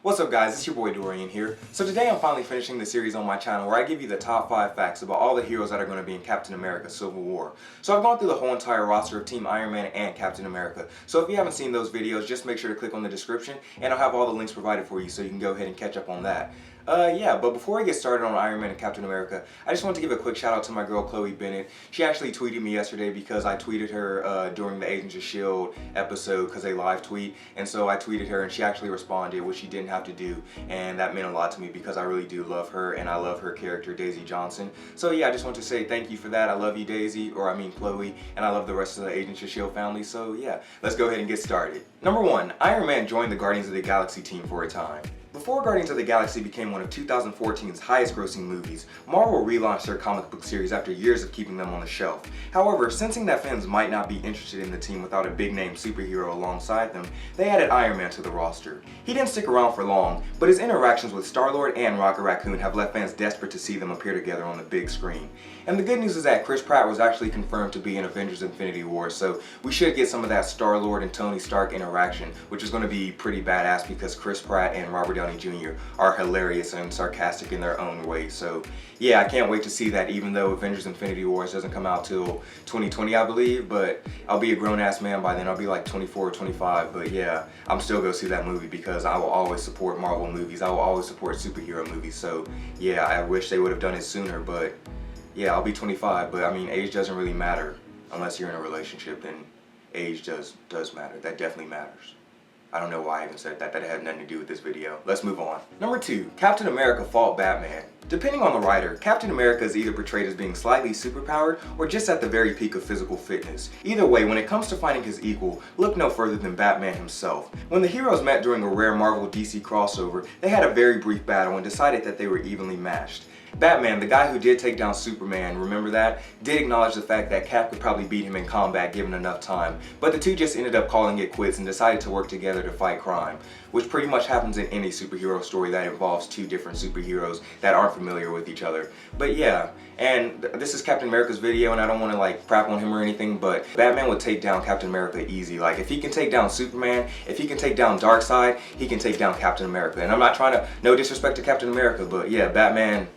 What's up guys, it's your boy Dorian here. So today I'm finally finishing the series on my channel where I give you the top 5 facts about all the heroes that are going to be in Captain America Civil War. So I've gone through the whole entire roster of Team Iron Man and Captain America. So if you haven't seen those videos, just make sure to click on the description and I'll have all the links provided for you so you can go ahead and catch up on that. But before we get started on Iron Man and Captain America, I just want to give a quick shout out to my girl Chloe Bennett. She actually tweeted me yesterday because I tweeted her during the Agents of S.H.I.E.L.D. episode because they live tweet, and so I tweeted her and she actually responded, which she didn't have to do, and that meant a lot to me because I really do love her and I love her character Daisy Johnson. So yeah, I just want to say thank you for that. I love you Daisy, or I mean Chloe, and I love the rest of the Agents of S.H.I.E.L.D. family, so yeah, let's go ahead and get started. Number 1, Iron Man joined the Guardians of the Galaxy team for a time. Before Guardians of the Galaxy became one of 2014's highest-grossing movies, Marvel relaunched their comic book series after years of keeping them on the shelf. However, sensing that fans might not be interested in the team without a big-name superhero alongside them, they added Iron Man to the roster. He didn't stick around for long, but his interactions with Star-Lord and Rocket Raccoon have left fans desperate to see them appear together on the big screen. And the good news is that Chris Pratt was actually confirmed to be in Avengers Infinity War, so we should get some of that Star-Lord and Tony Stark interaction, which is going to be pretty badass because Chris Pratt and Robert Downey Jr. are hilarious and sarcastic in their own way. So yeah, I can't wait to see that, even though Avengers Infinity Wars doesn't come out till 2020 I believe, but I'll be a grown-ass man by then. I'll be like 24 or 25, but yeah, I'm still gonna see that movie because I will always support Marvel movies. I will always support superhero movies, so yeah, I wish they would have done it sooner, but yeah, I'll be 25, but I mean, age doesn't really matter unless you're in a relationship, then age does matter. That definitely matters. I don't know why I even said that. That had nothing to do with this video. Let's move on. Number 2, Captain America fought Batman. Depending on the writer, Captain America is either portrayed as being slightly superpowered or just at the very peak of physical fitness. Either way, when it comes to finding his equal, look no further than Batman himself. When the heroes met during a rare Marvel DC crossover, they had a very brief battle and decided that they were evenly matched. Batman, the guy who did take down Superman, remember that, did acknowledge the fact that Cap could probably beat him in combat given enough time, but the two just ended up calling it quits and decided to work together to fight crime, which pretty much happens in any superhero story that involves two different superheroes that aren't familiar with each other. But yeah, and this is Captain America's video and I don't want to like crap on him or anything, but Batman would take down Captain America easy. Like if he can take down Superman, if he can take down Darkseid, he can take down Captain America. And I'm not trying to, no disrespect to Captain America, but yeah, Batman,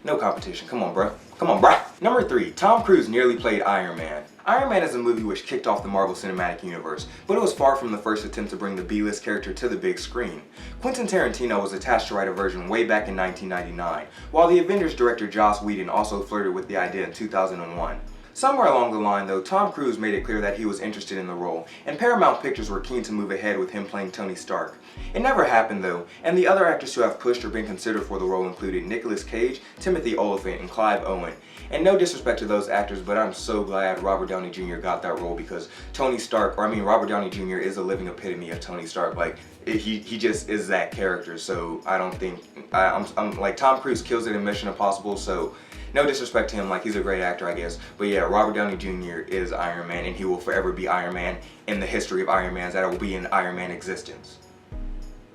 no competition. Come on, bro. Come on, bro. Number 3, Tom Cruise nearly played Iron Man. Iron Man is a movie which kicked off the Marvel Cinematic Universe, but it was far from the first attempt to bring the B-list character to the big screen. Quentin Tarantino was attached to write a version way back in 1999, while the Avengers director Joss Whedon also flirted with the idea in 2001. Somewhere along the line though, Tom Cruise made it clear that he was interested in the role, and Paramount Pictures were keen to move ahead with him playing Tony Stark. It never happened though, and the other actors who have pushed or been considered for the role included Nicolas Cage, Timothy Olyphant, and Clive Owen. And no disrespect to those actors, but I'm so glad Robert Downey Jr. got that role because Robert Downey Jr. is a living epitome of Tony Stark. Like, he just is that character, so I don't think, I'm like, Tom Cruise kills it in Mission Impossible, so no disrespect to him, like he's a great actor I guess, but yeah, Robert Downey Jr. is Iron Man and he will forever be Iron Man in the history of Iron Mans that will be in Iron Man existence.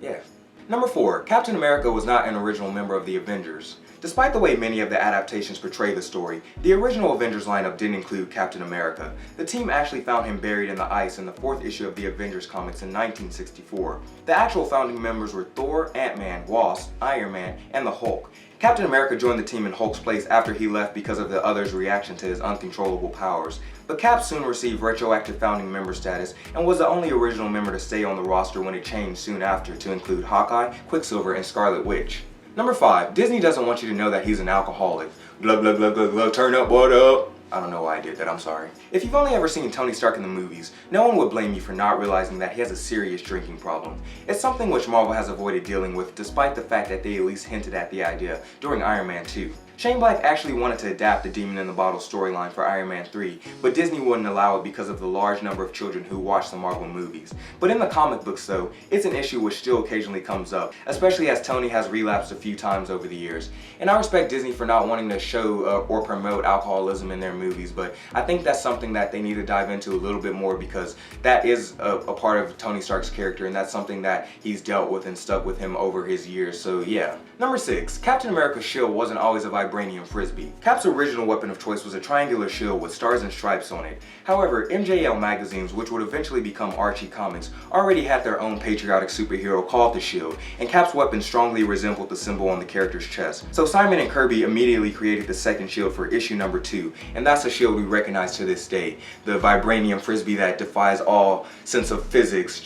Yeah. Number 4, Captain America was not an original member of the Avengers. Despite the way many of the adaptations portray the story, the original Avengers lineup didn't include Captain America. The team actually found him buried in the ice in the 4th issue of the Avengers comics in 1964. The actual founding members were Thor, Ant-Man, Wasp, Iron Man, and the Hulk. Captain America joined the team in Hulk's place after he left because of the others' reaction to his uncontrollable powers. But Cap soon received retroactive founding member status and was the only original member to stay on the roster when it changed soon after to include Hawkeye, Quicksilver, and Scarlet Witch. Number 5, Disney doesn't want you to know that he's an alcoholic. Glug glug glug glug glug, turn up, what up? I don't know why I did that, I'm sorry. If you've only ever seen Tony Stark in the movies, no one would blame you for not realizing that he has a serious drinking problem. It's something which Marvel has avoided dealing with despite the fact that they at least hinted at the idea during Iron Man 2. Shane Black actually wanted to adapt the Demon in the Bottle storyline for Iron Man 3, but Disney wouldn't allow it because of the large number of children who watch the Marvel movies. But in the comic books though, it's an issue which still occasionally comes up, especially as Tony has relapsed a few times over the years. And I respect Disney for not wanting to show or promote alcoholism in their movies, but I think that's something that they need to dive into a little bit more because that is a part of Tony Stark's character and that's something that he's dealt with and stuck with him over his years, so yeah. Number 6, Captain America's shield wasn't always a vibranium frisbee. Cap's original weapon of choice was a triangular shield with stars and stripes on it. However, MJL magazines, which would eventually become Archie Comics, already had their own patriotic superhero called the Shield, and Cap's weapon strongly resembled the symbol on the character's chest. So Simon and Kirby immediately created the second shield for issue number 2, and that's a shield we recognize to this day. The vibranium frisbee that defies all sense of physics.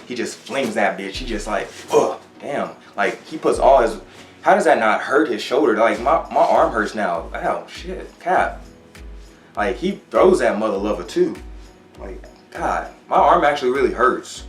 He just flings that bitch. He just like, ugh, damn. Like, he puts all his, how does that not hurt his shoulder? Like, my arm hurts now. Ow, shit, Cap. Like, he throws that mother lover too. Like, God, my arm actually really hurts.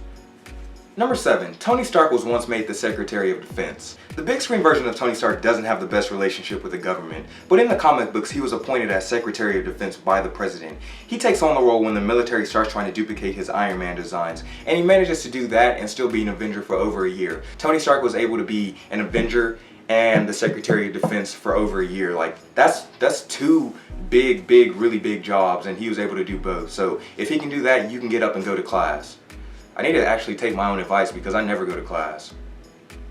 Number 7, Tony Stark was once made the Secretary of Defense. The big screen version of Tony Stark doesn't have the best relationship with the government, but in the comic books he was appointed as Secretary of Defense by the President. He takes on the role when the military starts trying to duplicate his Iron Man designs, and he manages to do that and still be an Avenger for over a year. Tony Stark was able to be an Avenger and the Secretary of Defense for over a year. Like, that's two really big jobs, and he was able to do both. So if he can do that, you can get up and go to class. I need to actually take my own advice because I never go to class.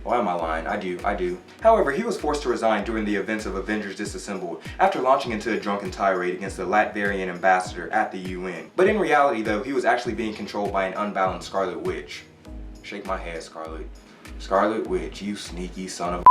Why am I lying? I do. However, he was forced to resign during the events of Avengers Disassembled after launching into a drunken tirade against the Latvian ambassador at the UN. But in reality though, he was actually being controlled by an unbalanced Scarlet Witch. Shake my head, Scarlet. Scarlet Witch, you sneaky son of a.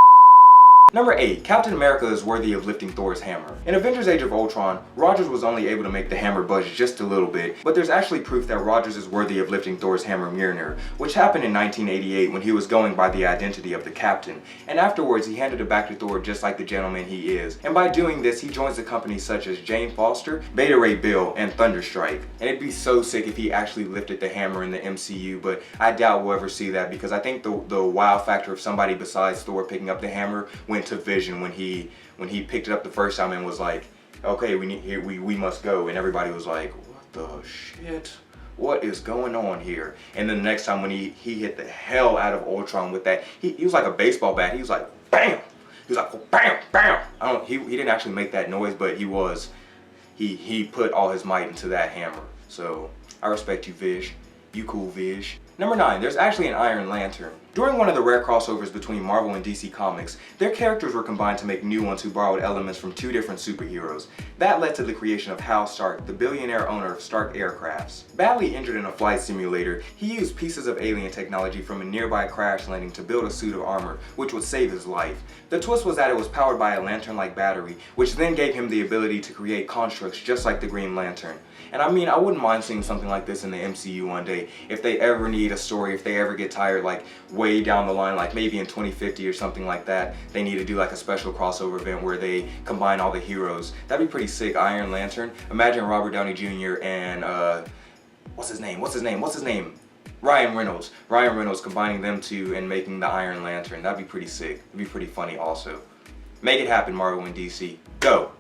Number 8, Captain America is worthy of lifting Thor's hammer. In Avengers Age of Ultron, Rogers was only able to make the hammer budge just a little bit, but there's actually proof that Rogers is worthy of lifting Thor's hammer Mjolnir, which happened in 1988 when he was going by the identity of the Captain, and afterwards he handed it back to Thor just like the gentleman he is. And by doing this, he joins the companies such as Jane Foster, Beta Ray Bill, and Thunderstrike. And it'd be so sick if he actually lifted the hammer in the MCU, but I doubt we'll ever see that because I think the wow factor of somebody besides Thor picking up the hammer went to Vision when he picked it up the first time and was like, okay, we must go, and everybody was like, what the shit, what is going on here? And then the next time when he hit the hell out of Ultron with that, he was like a baseball bat. He was like bam, he was like bam bam. He didn't actually make that noise, but he put all his might into that hammer. So I respect you, Vish. You cool, Vish. Number 9, there's actually an Iron Lantern. During one of the rare crossovers between Marvel and DC Comics, their characters were combined to make new ones who borrowed elements from 2 different superheroes. That led to the creation of Hal Stark, the billionaire owner of Stark Aircrafts. Badly injured in a flight simulator, he used pieces of alien technology from a nearby crash landing to build a suit of armor, which would save his life. The twist was that it was powered by a lantern-like battery, which then gave him the ability to create constructs just like the Green Lantern. And I mean, I wouldn't mind seeing something like this in the MCU one day. If they ever need a story, if they ever get tired, like way down the line, like maybe in 2050 or something like that, they need to do like a special crossover event where they combine all the heroes. That'd be pretty sick. Iron Lantern. Imagine Robert Downey Jr. and what's his name? Ryan Reynolds. Ryan Reynolds combining them two and making the Iron Lantern. That'd be pretty sick. It'd be pretty funny also. Make it happen, Marvel and DC. Go!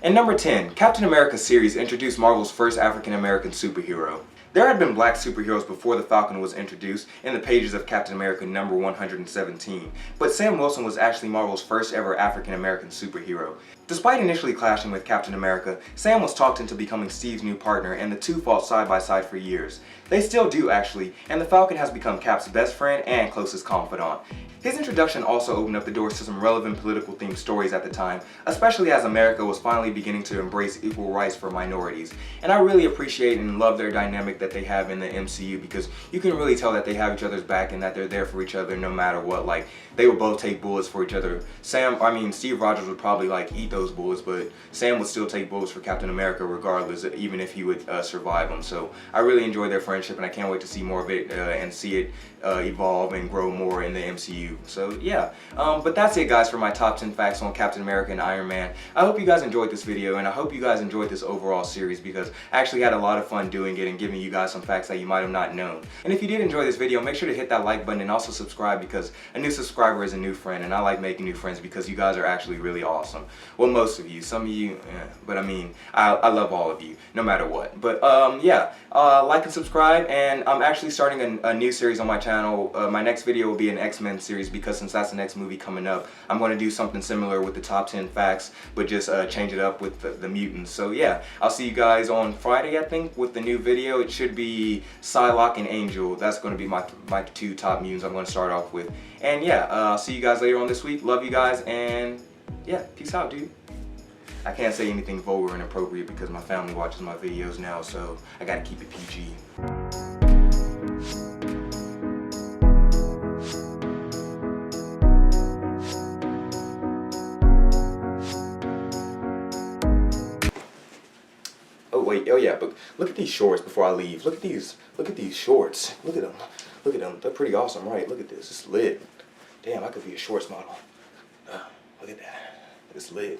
And number 10, Captain America series introduced Marvel's first African-American superhero. There had been black superheroes before the Falcon was introduced in the pages of Captain America number 117, but Sam Wilson was actually Marvel's first ever African-American superhero. Despite initially clashing with Captain America, Sam was talked into becoming Steve's new partner, and the two fought side by side for years. They still do actually, and the Falcon has become Cap's best friend and closest confidant. His introduction also opened up the doors to some relevant political themed stories at the time, especially as America was finally beginning to embrace equal rights for minorities. And I really appreciate and love their dynamic that they have in the MCU because you can really tell that they have each other's back and that they're there for each other no matter what. Like, they would both take bullets for each other. Steve Rogers would probably like eat those bullets, but Sam would still take bullets for Captain America regardless, even if he would survive them. So I really enjoy their friendship and I can't wait to see more of it and see it evolve and grow more in the MCU. So yeah, but that's it guys for my top 10 facts on Captain America and Iron Man. I hope you guys enjoyed this video and I hope you guys enjoyed this overall series because I actually had a lot of fun doing it and giving you guys some facts that you might have not known. And if you did enjoy this video, make sure to hit that like button and also subscribe because a new subscriber is a new friend and I like making new friends because you guys are actually really awesome. Well, most of you, some of you, but I mean, I love all of you, no matter what. But yeah, like and subscribe, and I'm actually starting a new series on my channel. My next video will be an X-Men series because since that's the next movie coming up, I'm going to do something similar with the top 10 facts, but just change it up with the mutants. So yeah, I'll see you guys on Friday, I think, with the new video. It should be Psylocke and Angel. That's going to be my 2 top mutants I'm going to start off with. And yeah, I'll see you guys later on this week. Love you guys, and yeah, peace out, dude. I can't say anything vulgar or inappropriate because my family watches my videos now, so I gotta keep it PG. Oh wait, oh yeah, but look at these shorts before I leave. Look at these shorts. Look at them, they're pretty awesome, right? Look at this, it's lit. Damn, I could be a shorts model. Look at that, it's lit.